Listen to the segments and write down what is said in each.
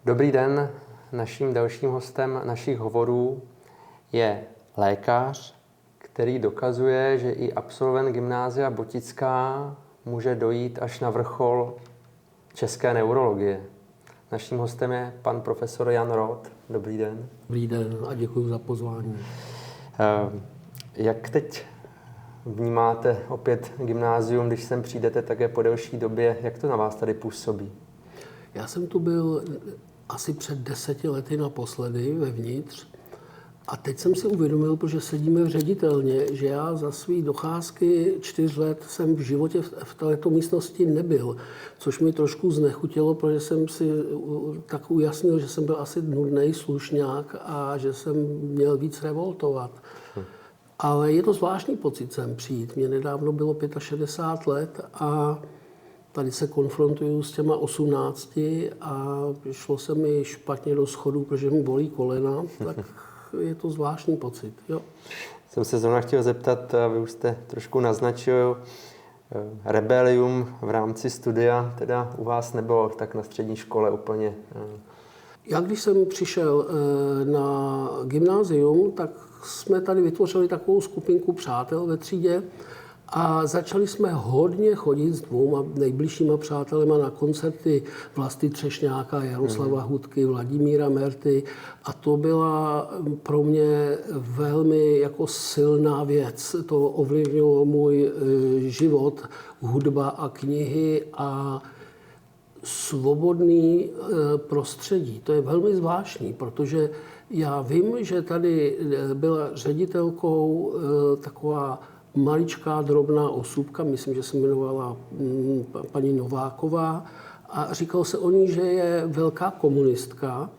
Dobrý den, naším dalším hostem našich hovorů je lékař, který dokazuje, že i absolvent gymnázia Botická může dojít až na vrchol české neurologie. Naším hostem je pan profesor Jan Roth. Dobrý den. Dobrý den a děkuji za pozvání. Jak teď vnímáte opět gymnázium, když sem přijdete také po delší době, jak to na vás tady působí? Já jsem tu byl asi před 10 lety naposledy vevnitř a teď jsem si uvědomil, protože sedíme v ředitelně, že já za svý docházky 4 let jsem v životě v této místnosti nebyl, což mi trošku znechutilo, protože jsem si tak ujasnil, že jsem byl asi nudnej slušňák a že jsem měl víc revoltovat. Ale je to zvláštní pocit sem přijít. Mně nedávno bylo 65 let a tady se konfrontuju s těma 18 a šlo se mi špatně do schodů, protože mi bolí kolena, tak je to zvláštní pocit. Jo. Jsem se zrovna chtěl zeptat, vy už jste trošku naznačil, rebelium v rámci studia teda u vás nebylo tak na střední škole úplně. Já když jsem přišel na gymnázium, tak jsme tady vytvořili takovou skupinku přátel ve třídě a začali jsme hodně chodit s 2 nejbližšíma přátelema na koncerty Vlasty Třešňáka, Jaroslava Hudky, Vladimíra Merty a to byla pro mě velmi jako silná věc. To ovlivnilo můj život, hudba a knihy a svobodný prostředí. To je velmi zvláštní, protože já vím, že tady byla ředitelkou taková maličká, drobná osůbka, myslím, že se jmenovala paní Nováková, a říkalo se o ní, že je velká komunistka,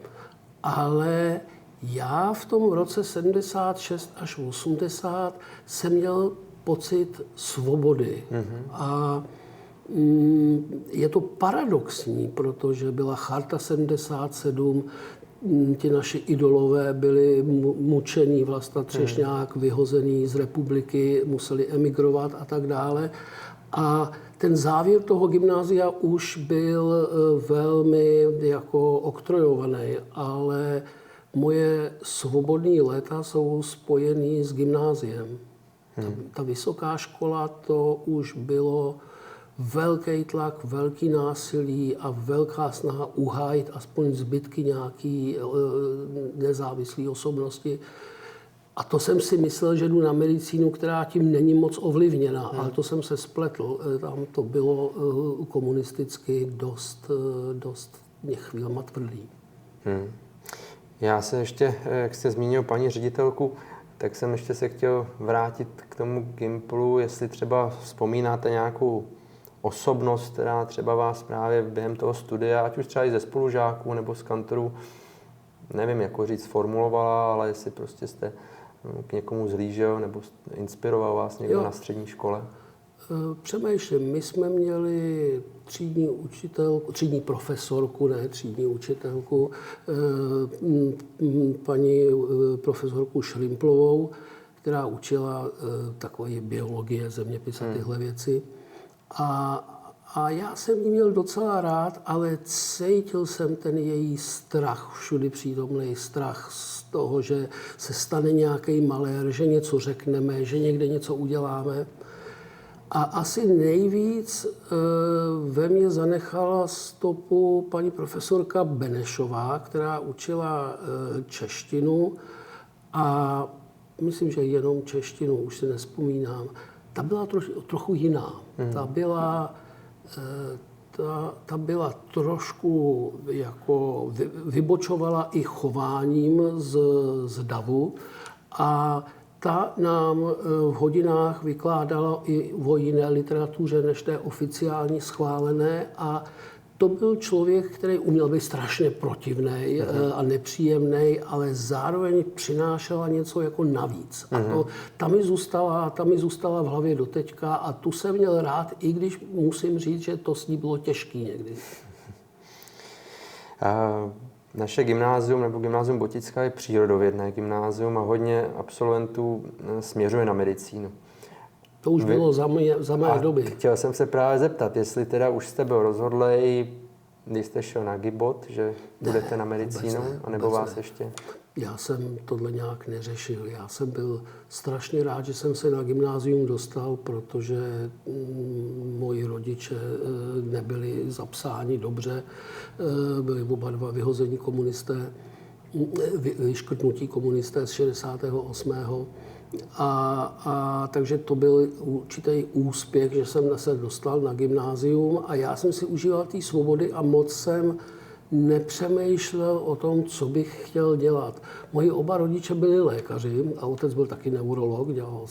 ale já v tom roce 76 až 80 jsem měl pocit svobody. A je to paradoxní, protože byla Charta 77, ti naši idolové byli mučení, Vlasta Třešňák, vyhozený z republiky, museli emigrovat a tak dále. A ten závěr toho gymnázia už byl velmi jako oktrojovaný, ale moje svobodné léta jsou spojený s gymnáziem. Ta vysoká škola, to už bylo velký tlak, velký násilí a velká snaha uhájit aspoň zbytky nějaký nezávislé osobnosti. A to jsem si myslel, že jdu na medicínu, která tím není moc ovlivněná, ale to jsem se spletl. Tam to bylo komunisticky dost chvílema tvrdý. Já se ještě, jak jste zmínil paní ředitelku, tak jsem ještě se chtěl vrátit k tomu Gimplu, jestli třeba vzpomínáte nějakou osobnost, která třeba vás právě během toho studia, ať už třeba i ze spolužáků nebo z kantorů, nevím, jako říct, formulovala, ale jestli prostě jste k někomu zhlížel nebo inspiroval vás někdo na střední škole? Přemýšlím, my jsme měli třídní profesorku, ne třídní učitelku, paní profesorku Šrimplovou, která učila takové biologie, zeměpis a tyhle věci. A já jsem ji měl docela rád, ale cítil jsem ten její strach, všudy přítomný strach z toho, že se stane nějaký malér, že něco řekneme, že někde něco uděláme. A asi nejvíc ve mně zanechala stopu paní profesorka Benešová, která učila češtinu a myslím, že jenom češtinu, už si nevzpomínám. Ta byla trochu jiná. Ta byla trošku jako vybočovala i chováním z davu a ta nám v hodinách vykládala i o jiné literatuře než té oficiální schválené a to byl člověk, který uměl být strašně protivnej a nepříjemnej, ale zároveň přinášela něco jako navíc. A ta mi zůstala v hlavě doteďka a tu jsem měl rád, i když musím říct, že to s ní bylo těžký někdy. Naše gymnázium nebo gymnázium Botická je přírodovědné gymnázium a hodně absolventů směřuje na medicínu. To už bylo za mé doby. Chtěl jsem se právě zeptat, jestli teda už jste byl rozhodlej když jste šel na GIBOT, že budete na medicínu, anebo vás ještě? Já jsem tohle nějak neřešil. Já jsem byl strašně rád, že jsem se na gymnázium dostal, protože moji rodiče nebyli zapsáni dobře. Byli oba dva vyhození komunisté, vyškrtnutí komunisté z 68. Takže to byl určitý úspěch, že jsem se dostal na gymnázium a já jsem si užíval té svobody a moc jsem nepřemýšlel o tom, co bych chtěl dělat. Moji oba rodiče byli lékaři a otec byl taky neurolog, dělal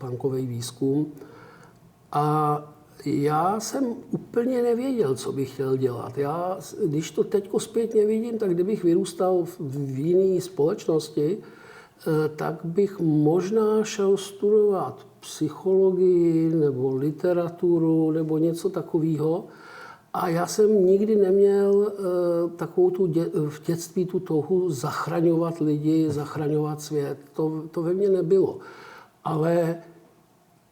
bankový výzkum. A já jsem úplně nevěděl, co bych chtěl dělat. Já, když to teď zpětně vidím, tak kdybych vyrůstal v jiné společnosti, tak bych možná šel studovat psychologii nebo literaturu nebo něco takového. A já jsem nikdy neměl takovou v dětství tu touhu zachraňovat lidi, zachraňovat svět. To ve mně nebylo. Ale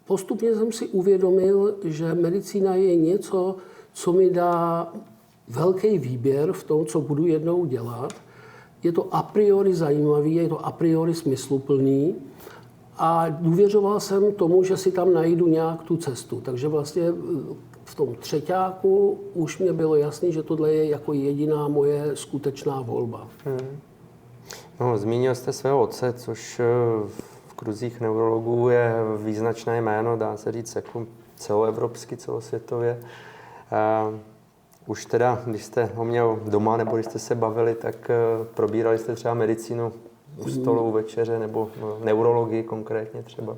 postupně jsem si uvědomil, že medicína je něco, co mi dá velký výběr v tom, co budu jednou dělat. Je to a priori zajímavý, je to a priori smysluplný a důvěřoval jsem tomu, že si tam najdu nějak tu cestu. Takže vlastně v tom třeťáku už mě bylo jasné, že tohle je jako jediná moje skutečná volba. No, zmínil jste svého otce, což v kruzích neurologů je význačné jméno, dá se říct, jako celoevropsky, celosvětově. Už teda, když jste ho měl doma, nebo když jste se bavili, tak probírali jste třeba medicínu u stolu, u večeře, nebo neurologii konkrétně třeba?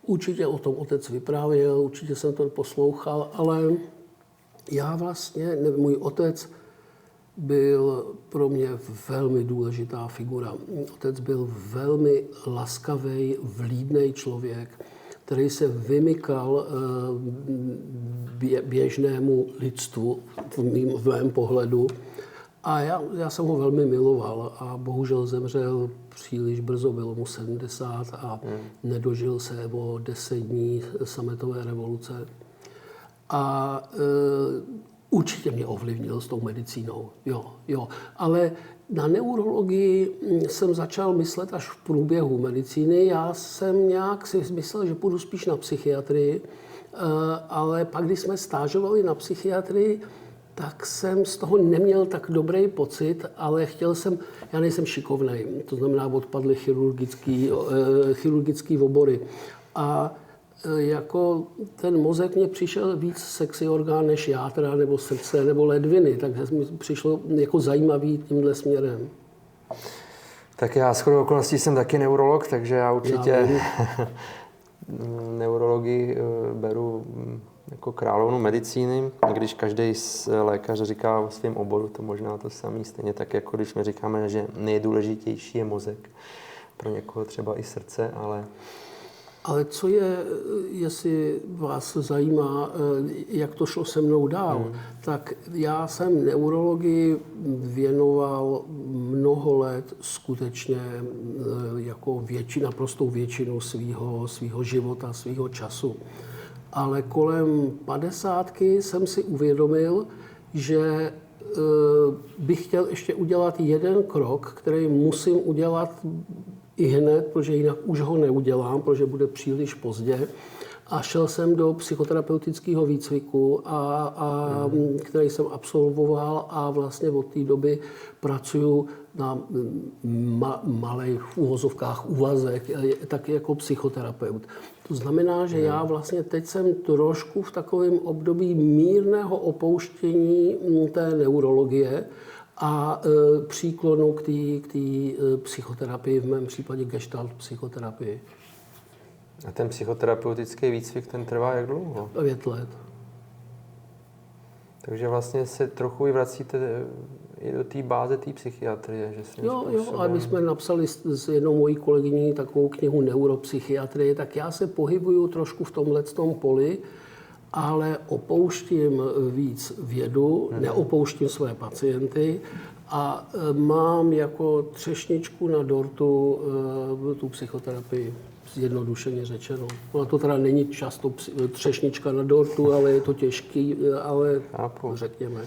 Určitě o tom otec vyprávěl, určitě jsem to poslouchal, ale já vlastně, můj otec byl pro mě velmi důležitá figura. Otec byl velmi laskavý, vlídný člověk, který se vymykal běžnému lidstvu v mém pohledu. A já jsem ho velmi miloval a bohužel zemřel příliš brzo, bylo mu 70 a nedožil se o 10 dní sametové revoluce. A určitě mě ovlivnil s tou medicínou, jo. Ale na neurologii jsem začal myslet až v průběhu medicíny. Já jsem nějak si myslel, že půjdu spíš na psychiatrii, ale pak, když jsme stážovali na psychiatrii, tak jsem z toho neměl tak dobrý pocit, ale já nejsem šikovnej, to znamená, odpadly chirurgický obory. A jako ten mozek mě přišel víc sexy orgán než játra, nebo srdce, nebo ledviny, takže mi přišlo jako zajímavý tímhle směrem. Tak já shodou okolností jsem taky neurolog, takže já určitě neurologii beru jako královnu medicíny, když každý lékař říká o svém oboru, to možná to samé, stejně tak, jako když my říkáme, že nejdůležitější je mozek, pro někoho třeba i srdce, Ale co je, jestli vás zajímá, jak to šlo se mnou dál, tak já jsem neurologii věnoval mnoho let skutečně jako naprostou většinu svýho života, svýho času. Ale kolem 50 jsem si uvědomil, že bych chtěl ještě udělat jeden krok, který musím udělat i hned, protože jinak už ho neudělám, protože bude příliš pozdě. A šel jsem do psychoterapeutického výcviku, který jsem absolvoval a vlastně od té doby pracuji na malých uvozovkách úvazek, taky jako psychoterapeut. To znamená, že já vlastně teď jsem trošku v takovém období mírného opouštění té neurologie a příklonu k té psychoterapii, v mém případě gestalt psychoterapii. A ten psychoterapeutický výcvik, ten trvá jak dlouho? 5 let. Takže vlastně se trochu i vracíte i do té báze té psychiatrie, že si Jo, ale my jsme napsali s jednou mojí kolegyní takovou knihu Neuropsychiatrie, tak já se pohybuju trošku v tomhletom poli, ale opouštím víc vědu, neopouštím své pacienty a mám jako třešničku na dortu tu psychoterapii, zjednodušeně řečeno. Ona to teda není často třešnička na dortu, ale je to těžký, ale řekněme.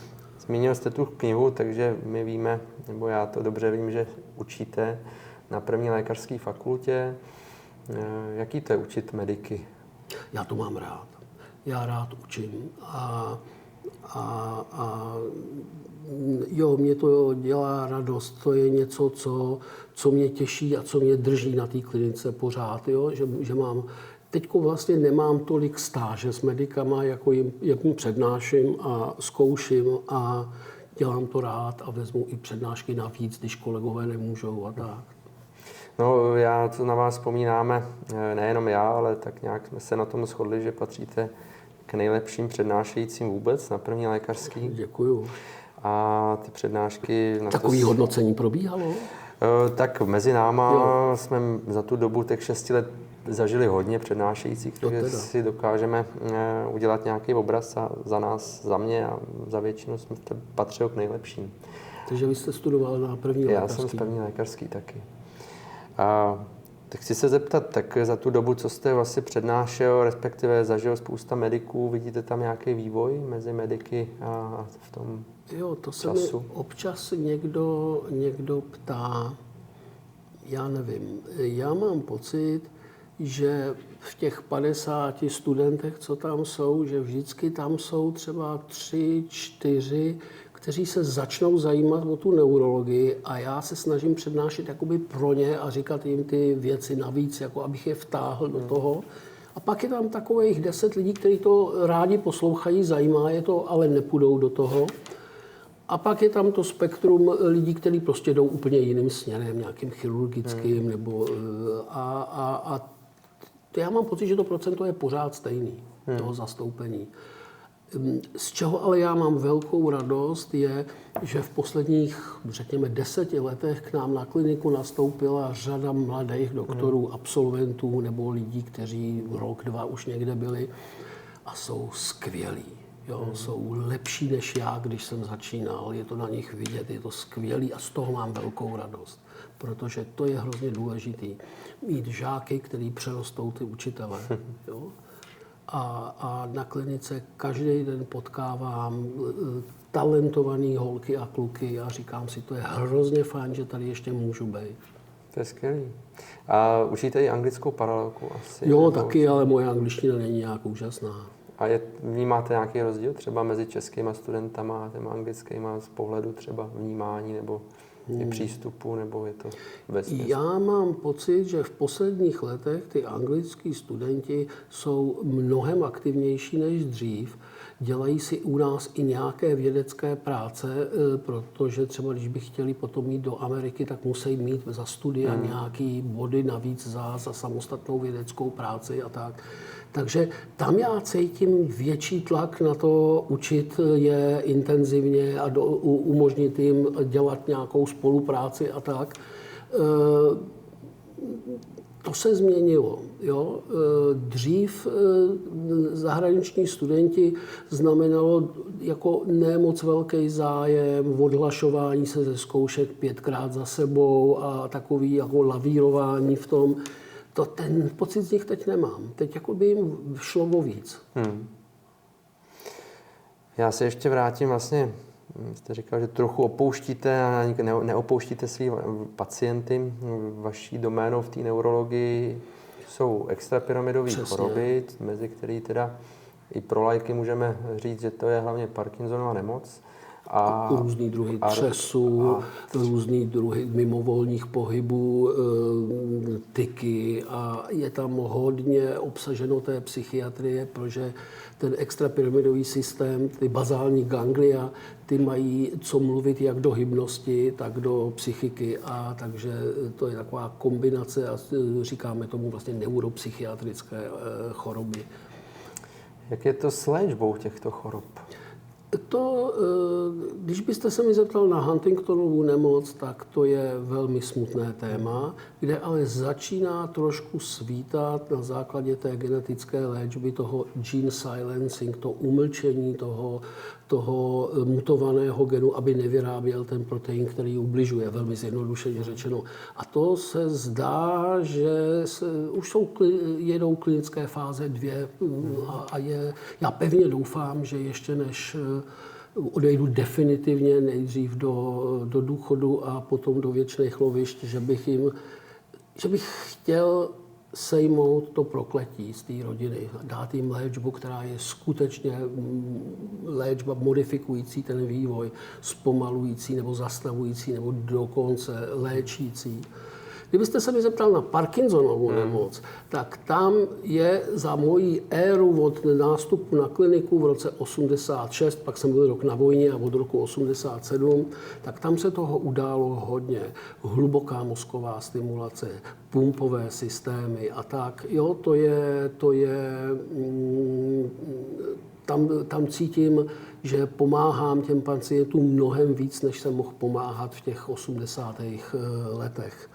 Zmínil jste tu knihu, takže my víme, nebo já to dobře vím, že učíte na první lékařské fakultě. Jaký to je učit mediky? Já to mám rád. Já rád učím a jo, mě to dělá radost. To je něco, co mě těší a co mě drží na té klinice pořád. Jo? Že mám, teďko vlastně nemám tolik stáže s medikama, jako jim přednáším a zkouším a dělám to rád a vezmu i přednášky navíc, když kolegové nemůžou a tak. No, já to na vás vzpomínáme, nejenom já, ale tak nějak jsme se na tom shodli, že patříte k nejlepším přednášejícím vůbec na první lékařský. Děkuju. A ty přednášky... Takový hodnocení probíhalo? Tak mezi náma jsme za tu dobu těch 6 let zažili hodně přednášejících, takže si dokážeme udělat nějaký obraz a za mě a za většinu jsme patřil k nejlepším. Takže vy jste studoval na první lékařský? Já jsem z první lékařský taky. A tak chci se zeptat, tak za tu dobu, co jste vlastně přednášel, respektive zažil spousta mediků, vidíte tam nějaký vývoj mezi mediky a v tom Jo, to se času? mi občas někdo ptá, já nevím. Já mám pocit, že v těch 50 studentech, co tam jsou, že vždycky tam jsou třeba 3, 4, kteří se začnou zajímat o tu neurologii a já se snažím přednášet jakoby pro ně a říkat jim ty věci navíc, jako abych je vtáhl do toho. A pak je tam takových 10 lidí, kteří to rádi poslouchají, zajímá je to, ale nepůjdou do toho. A pak je tam to spektrum lidí, kteří prostě jdou úplně jiným směrem, nějakým chirurgickým, nebo a já mám pocit, že to procento je pořád stejný, toho zastoupení. Z čeho ale já mám velkou radost je, že v posledních, řekněme, 10 letech k nám na kliniku nastoupila řada mladých doktorů, absolventů nebo lidí, kteří rok, 2 už někde byli a jsou skvělí. Jo, jsou lepší než já, když jsem začínal, je to na nich vidět, je to skvělý a z toho mám velkou radost, protože to je hrozně důležitý, mít žáky, který přerostou ty učitele. Jo? A na klinice každý den potkávám talentovaný holky a kluky a říkám si, to je hrozně fajn, že tady ještě můžu být. To je skvělý. A učíte i anglickou paralelku asi? Jo, taky, ale moje angličtina není nějak úžasná. A vnímáte nějaký rozdíl třeba mezi českýma studentama a těma anglickýma z pohledu třeba vnímání nebo i přístupu, nebo je to vesměs? Já mám pocit, že v posledních letech ty anglický studenti jsou mnohem aktivnější než dřív. Dělají si u nás i nějaké vědecké práce, protože třeba když by chtěli potom jít do Ameriky, tak musí mít za studia nějaký body navíc za samostatnou vědeckou práci a tak. Takže tam já cítím větší tlak na to učit je intenzivně a umožnit jim dělat nějakou spolupráci a tak. To se změnilo. Jo? Dřív zahraniční studenti znamenalo jako nemoc velký zájem, odhlašování se ze zkoušek 5krát za sebou a takový jako lavírování v tom. Ten pocit z nich teď nemám. Teď jako by jim šlo o víc. Já se ještě vrátím vlastně, jste říkal, že trochu opouštíte a neopouštíte svý pacienty. Vaší doménou v té neurologii jsou extrapyramidové choroby, mezi které teda i pro laiky můžeme říct, že to je hlavně Parkinsonova nemoc. A různý druhy třesu, různý druhy mimovolních pohybů, tyky a je tam hodně obsaženo té psychiatrie, protože ten extrapyramidový systém, ty bazální ganglia, ty mají co mluvit jak do hybnosti, tak do psychiky a takže to je taková kombinace a říkáme tomu vlastně neuropsychiatrické choroby. Jak je to s léčbou těchto chorob? To, když byste se mi zeptal na Huntingtonovu nemoc, tak to je velmi smutné téma, kde ale začíná trošku svítat na základě té genetické léčby toho gene silencing, to umlčení toho mutovaného genu, aby nevyráběl ten protein, který ubližuje, velmi zjednodušeně řečeno. A to se zdá, že už jedou klinické fáze 2 a já pevně doufám, že ještě než odejdu definitivně nejdřív do důchodu a potom do věčných lovišť, že bych chtěl sejmout to prokletí z té rodiny, dát jim léčbu, která je skutečně léčba modifikující ten vývoj, zpomalující nebo zastavující nebo dokonce léčící. Kdybyste se mi zeptal na Parkinsonovu nemoc, tak tam je za mojí éru od nástupu na kliniku v roce 86, pak jsem byl rok na vojně a od roku 87, tak tam se toho událo hodně. Hluboká mozková stimulace, pumpové systémy a tak. Jo, tam cítím, že pomáhám těm pacientům mnohem víc, než jsem mohl pomáhat v těch 80. letech.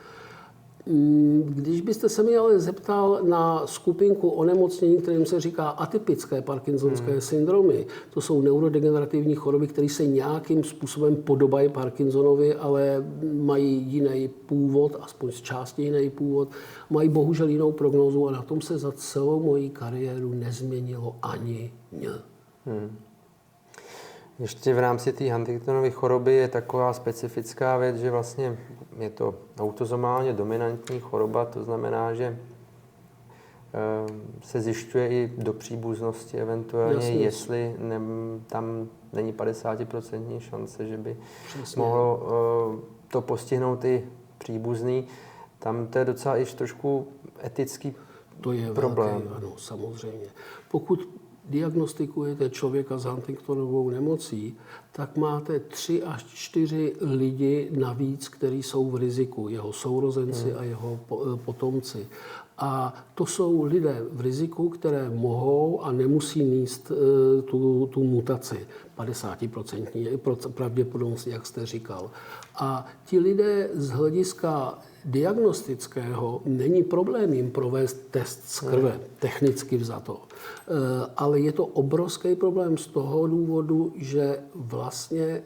Když byste se mi ale zeptal na skupinku onemocnění, kterým se říká atypické parkinsonské syndromy, to jsou neurodegenerativní choroby, které se nějakým způsobem podobají Parkinsonovi, ale mají jiný původ, aspoň z části jiný původ, mají bohužel jinou prognózu a na tom se za celou moji kariéru nezměnilo ani ně. Ještě v rámci té Huntingtonovy choroby je taková specifická věc, že vlastně je to autozomálně dominantní choroba, to znamená, že se zjišťuje i do příbuznosti eventuálně, Jasně. jestli tam není 50% šance, že by mohlo to postihnout i příbuzný. Tam to je docela i trošku etický To je problém. velký, ano, samozřejmě. Pokud diagnostikujete člověka s Huntingtonovou nemocí, tak máte 3 až 4 lidi navíc, kteří jsou v riziku, jeho sourozenci a jeho potomci. A to jsou lidé v riziku, které mohou a nemusí mít tu mutaci. 50% pravděpodobnost, jak jste říkal. A ti lidé z hlediska diagnostického není problém jim provést test z krve, technicky vzato. Ale je to obrovský problém z toho důvodu, že vlastně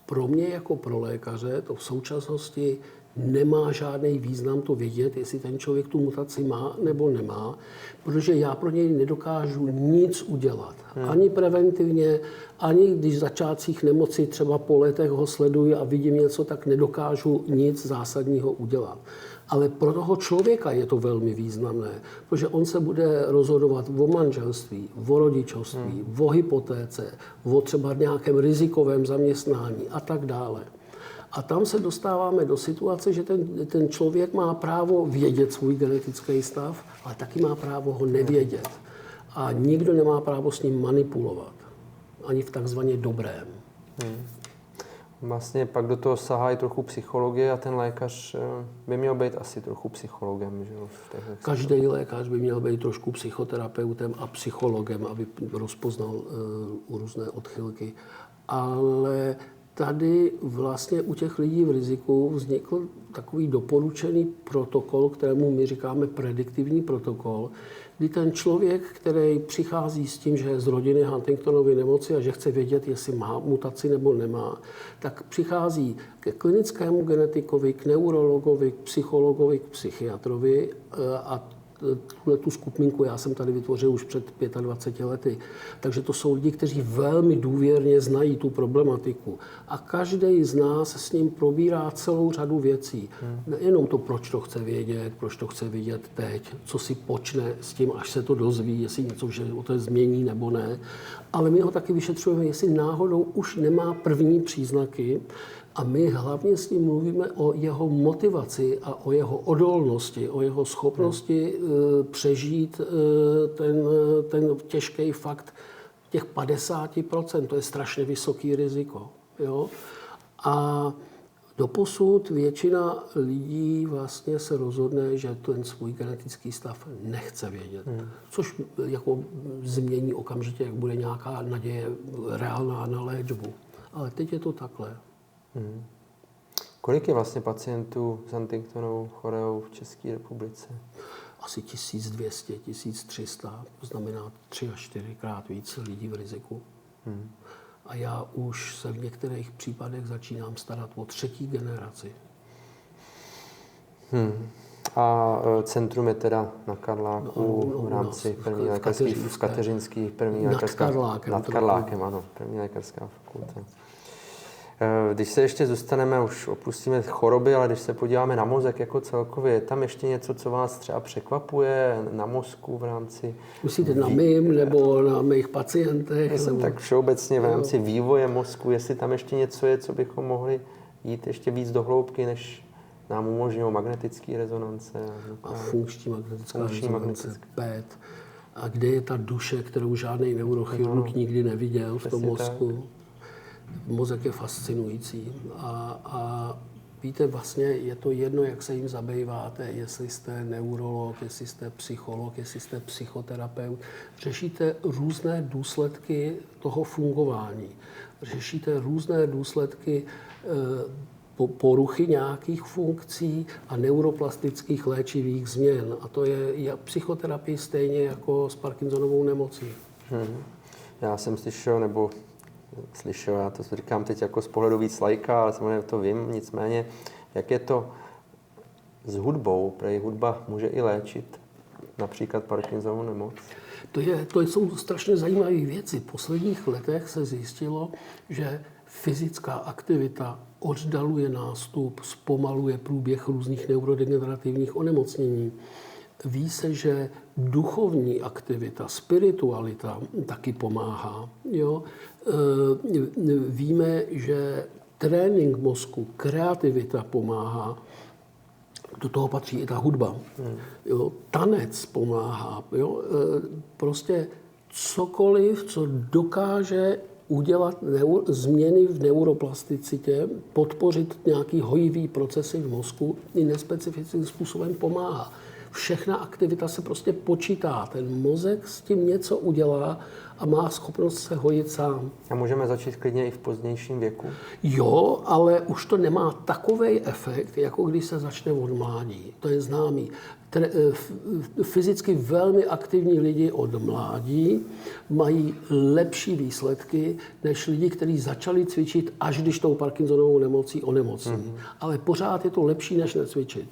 pro mě jako pro lékaře to v současnosti nemá žádný význam to vědět, jestli ten člověk tu mutaci má nebo nemá, protože já pro něj nedokážu nic udělat. Ani preventivně, ani když v začátcích nemoci třeba po letech ho sleduji a vidím něco, tak nedokážu nic zásadního udělat. Ale pro toho člověka je to velmi významné, protože on se bude rozhodovat o manželství, o rodičovství, o hypotéce, o třeba nějakém rizikovém zaměstnání a tak dále. A tam se dostáváme do situace, že ten člověk má právo vědět svůj genetický stav, ale taky má právo ho nevědět. A nikdo nemá právo s ním manipulovat. Ani v takzvaně dobrém. Vlastně pak do toho sahá i trochu psychologie a ten lékař by měl být asi trochu psychologem. Že? Každý lékař by měl být trošku psychoterapeutem a psychologem, aby rozpoznal různé odchylky. Ale tady vlastně u těch lidí v riziku vznikl takový doporučený protokol, kterému my říkáme prediktivní protokol, kdy ten člověk, který přichází s tím, že je z rodiny Huntingtonovy nemoci a že chce vědět, jestli má mutaci nebo nemá, tak přichází ke klinickému genetikovi, k neurologovi, k psychologovi, k psychiatrovi a tu skupinku já jsem tady vytvořil už před 25 lety. Takže to jsou lidi, kteří velmi důvěrně znají tu problematiku. A každý z nás s ním probírá celou řadu věcí. Nejenom to, proč to chce vědět teď, co si počne s tím, až se to dozví, jestli něco že o to změní nebo ne. Ale my ho taky vyšetřujeme, jestli náhodou už nemá první příznaky. A my hlavně s ním mluvíme o jeho motivaci a o jeho odolnosti, o jeho schopnosti přežít ten těžký fakt těch 50%. To je strašně vysoký riziko. Jo? A doposud většina lidí vlastně se rozhodne, že ten svůj genetický stav nechce vědět. Což jako změní okamžitě, jak bude nějaká naděje reálná na léčbu. Ale teď je to takhle. Kolik je vlastně pacientů s Huntingtonovou chorobou v České republice? Asi 1200, 1300, to znamená 3 až 4krát víc lidí v riziku. A já už se v některých případech začínám starat o 3. generaci. A centrum je teda na Karláku v rámci první lékařské v Kateřinský, první lékařská nad Karlákem, ano, první lékařská fakulta. Když se ještě zůstaneme, už opustíme choroby, ale když se podíváme na mozek jako celkově, je tam ještě něco, co vás třeba překvapuje na mozku v rámci... Myslíte na mým nebo na mých pacientech? Myslím tak všeobecně v rámci vývoje mozku, jestli tam ještě něco je, co bychom mohli jít ještě víc do hloubky, než nám umožňují magnetické rezonance. A funkční magnetická rezonance, PET. A kde je ta duše, kterou žádný neurochirurg nikdy neviděl v tom mozku? Tak. Mozek je fascinující a víte, vlastně je to jedno, jak se jim zabýváte, jestli jste neurolog, jestli jste psycholog, jestli jste psychoterapeut. Řešíte různé důsledky toho fungování. Řešíte různé důsledky poruchy nějakých funkcí a neuroplastických léčivých změn. A to je psychoterapie stejně jako s Parkinsonovou nemocí. Já jsem slyšel, já to říkám teď jako z pohledu víc laika, ale samozřejmě to vím, nicméně, jak je to s hudbou, protože hudba může i léčit například Parkinsonovu nemoc? To jsou strašně zajímavé věci. V posledních letech se zjistilo, že fyzická aktivita oddaluje nástup, zpomaluje průběh různých neurodegenerativních onemocnění. Ví se, že duchovní aktivita, spiritualita taky pomáhá. Jo? Víme, že trénink mozku, kreativita pomáhá. Do toho patří i ta hudba. Jo? Tanec pomáhá. Jo? Prostě cokoliv, co dokáže udělat změny v neuroplasticitě, podpořit nějaký hojivý procesy v mozku, i nespecifickým způsobem pomáhá. Všechna aktivita se prostě počítá. Ten mozek s tím něco udělá a má schopnost se hojit sám. A můžeme začít klidně i v pozdějším věku? Jo, ale už to nemá takovej efekt, jako když se začne od mládí. To je známý. Fyzicky velmi aktivní lidi od mládí mají lepší výsledky než lidi, kteří začali cvičit, až když tou Parkinsonovou nemocí onemocní. Ale pořád je to lepší, než necvičit.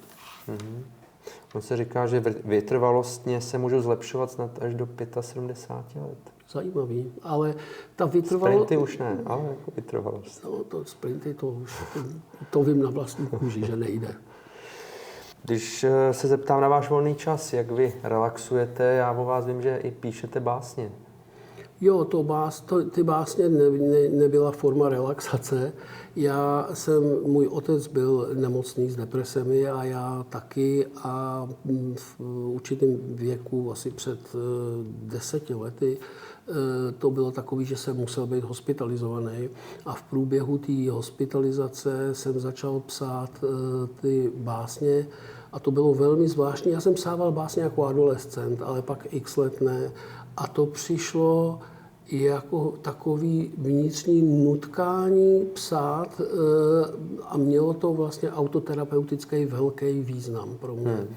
On se říká, že vytrvalostně se můžou zlepšovat snad až do 75 let. Zajímavý, ale ta vytrvalost... Sprinty už ne, ale jako vytrvalost. No, sprinty to vím na vlastní kůži, že nejde. Když se zeptám na váš volný čas, jak vy relaxujete, já o vás vím, že i píšete básně. Jo, ty básně nebyla forma relaxace. Můj otec byl nemocný s depresemi a já taky a v určitém věku, asi před 10 lety, to bylo takový, že jsem musel být hospitalizovaný a v průběhu té hospitalizace jsem začal psát ty básně a to bylo velmi zvláštní. Já jsem psával básně jako adolescent, ale pak x let ne. A to přišlo jako takový vnitřní nutkání psát a mělo to vlastně autoterapeutický velký význam pro mě.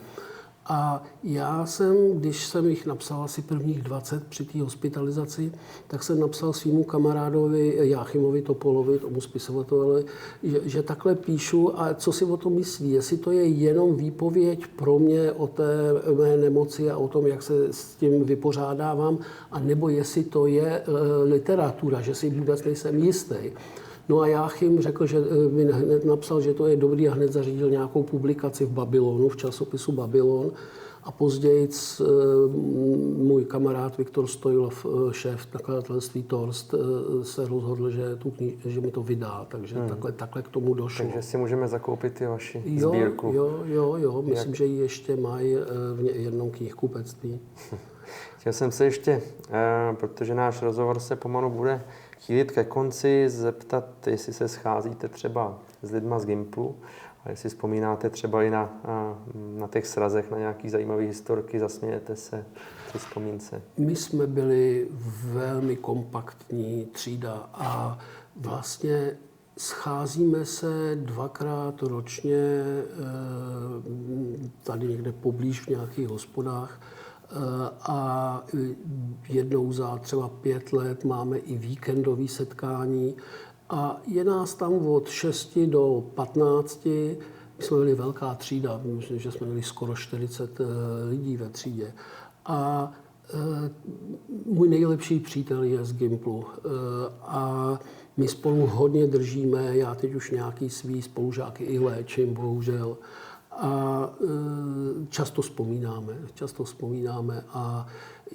A já když jsem jich napsal asi prvních 20 při té hospitalizaci, tak jsem napsal svýmu kamarádovi Jáchymovi Topolovi, tomu spisovateli, že takhle píšu a co si o tom myslí. Jestli to je jenom výpověď pro mě o té mé nemoci a o tom, jak se s tím vypořádávám, anebo jestli to je literatura, že si vůbec nejsem jistý. No a Jáchym řekl, že mi hned napsal, že to je dobrý a hned zařídil nějakou publikaci v Babylonu, v časopisu Babylon. A později můj kamarád Viktor Stojlov, šéf nakladatelství Torst, se rozhodl, že mi to vydá. Takže takhle k tomu došlo. Takže si můžeme zakoupit i vaši sbírku. Jo. Myslím, že ji ještě mají v jednom knihkupectví. Chtěl jsem se ještě, protože náš rozhovor se pomalu bude chýlit ke konci, zeptat, jestli se scházíte třeba s lidma z Gimplu a jestli vzpomínáte třeba i na těch srazech, na nějaký zajímavý historky, zasmějete se při vzpomínce. My jsme byli velmi kompaktní třída a vlastně scházíme se 2krát ročně tady někde poblíž v nějakých hospodách. A jednou za třeba 5 let máme i víkendové setkání a je nás tam od 6 do 15. My jsme byli velká třída, myslím, že jsme měli skoro 40 lidí ve třídě. A můj nejlepší přítel je z Gimplu a my spolu hodně držíme, já teď už nějaký svý spolužáky i léčím, bohužel. A často vzpomínáme a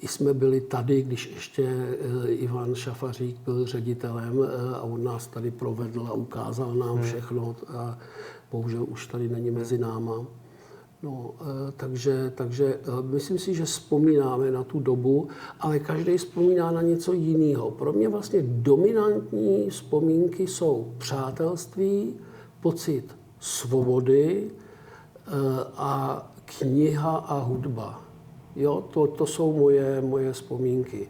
jsme byli tady, když ještě Ivan Šafařík byl ředitelem a on nás tady provedl a ukázal nám všechno a bohužel už tady není mezi náma. No, takže myslím si, že vzpomínáme na tu dobu, ale každý vzpomíná na něco jiného. Pro mě vlastně dominantní vzpomínky jsou přátelství, pocit svobody a kniha a hudba. Jo, to jsou moje vzpomínky.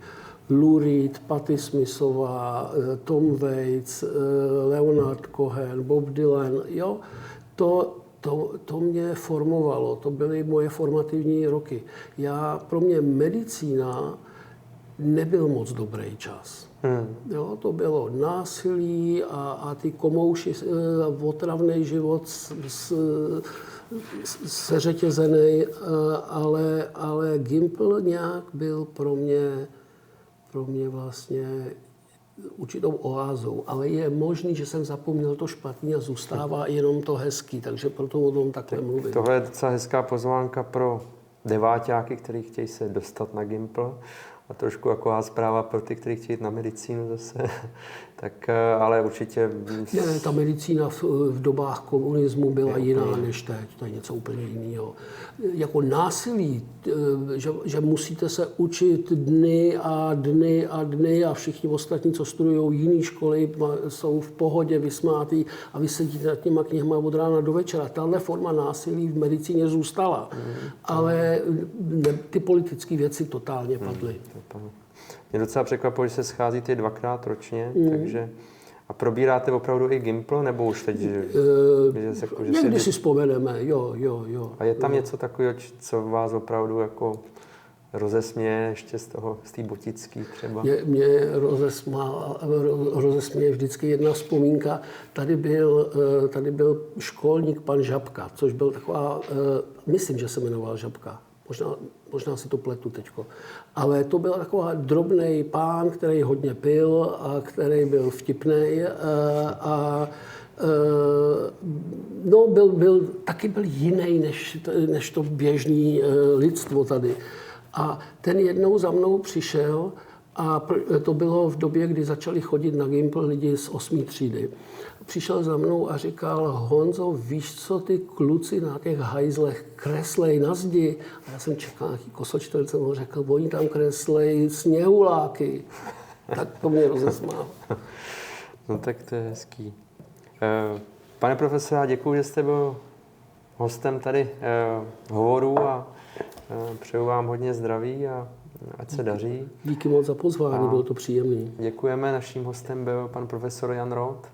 Lou Reed, Patti Smithová, Tom Waits, Leonard Cohen, Bob Dylan, jo, to mě formovalo, to byly moje formativní roky. Pro mě medicína nebyl moc dobrý čas. Jo, to bylo násilí a ty komouši, otravný život seřetězený, ale Gimpl nějak byl pro mě vlastně určitou oázou, ale je možný, že jsem zapomněl to špatný a zůstává jenom to hezký, takže proto o tom takhle mluvím. Tohle je docela hezká pozvánka pro deváťáky, kteří chtějí se dostat na Gimpl a trošku taková zpráva pro ty, kteří chtějí jít na medicínu zase. Tak, ale určitě... Ne, ta medicína v dobách komunismu byla jiná než teď, to je něco úplně jiného. Jako násilí, že musíte se učit dny a dny a dny a všichni ostatní, co studují jiné školy, jsou v pohodě vysmátý a vy sedíte nad těma knihama od rána do večera. Tahle forma násilí v medicíně zůstala, ale ty politické věci totálně padly. Mě docela překvapilo, že se scházíte 2krát ročně, takže... A probíráte opravdu i Gimpl, nebo už teď, někdy si vzpomeneme, jo. A je tam něco takového, co vás opravdu jako rozesměje ještě z té botický třeba? Mě rozesměje vždycky jedna vzpomínka. Tady byl školník pan Žabka, což byl taková, myslím, že se jmenoval Žabka. Možná si to pletu teďko. Ale to byl takový drobný pán, který hodně pil a který byl vtipnej taky byl jiný než to běžné lidstvo tady. A ten jednou za mnou přišel a to bylo v době, kdy začali chodit na Gimpl lidi z 8. třídy. Přišel za mnou a říkal: Honzo, víš, co ty kluci na těch hajzlech kreslej na zdi? A já jsem čekal nějaký kosočtelce, on řekl: oni tam kreslej sněhuláky. Tak to mě rozesmál. No tak to je hezký. Pane profesore, děkuji, že jste byl hostem tady hovoru a přeju vám hodně zdraví a ať se daří. Díky moc za pozvání, bylo to příjemné. Děkujeme, naším hostem byl pan profesor Jan Roth.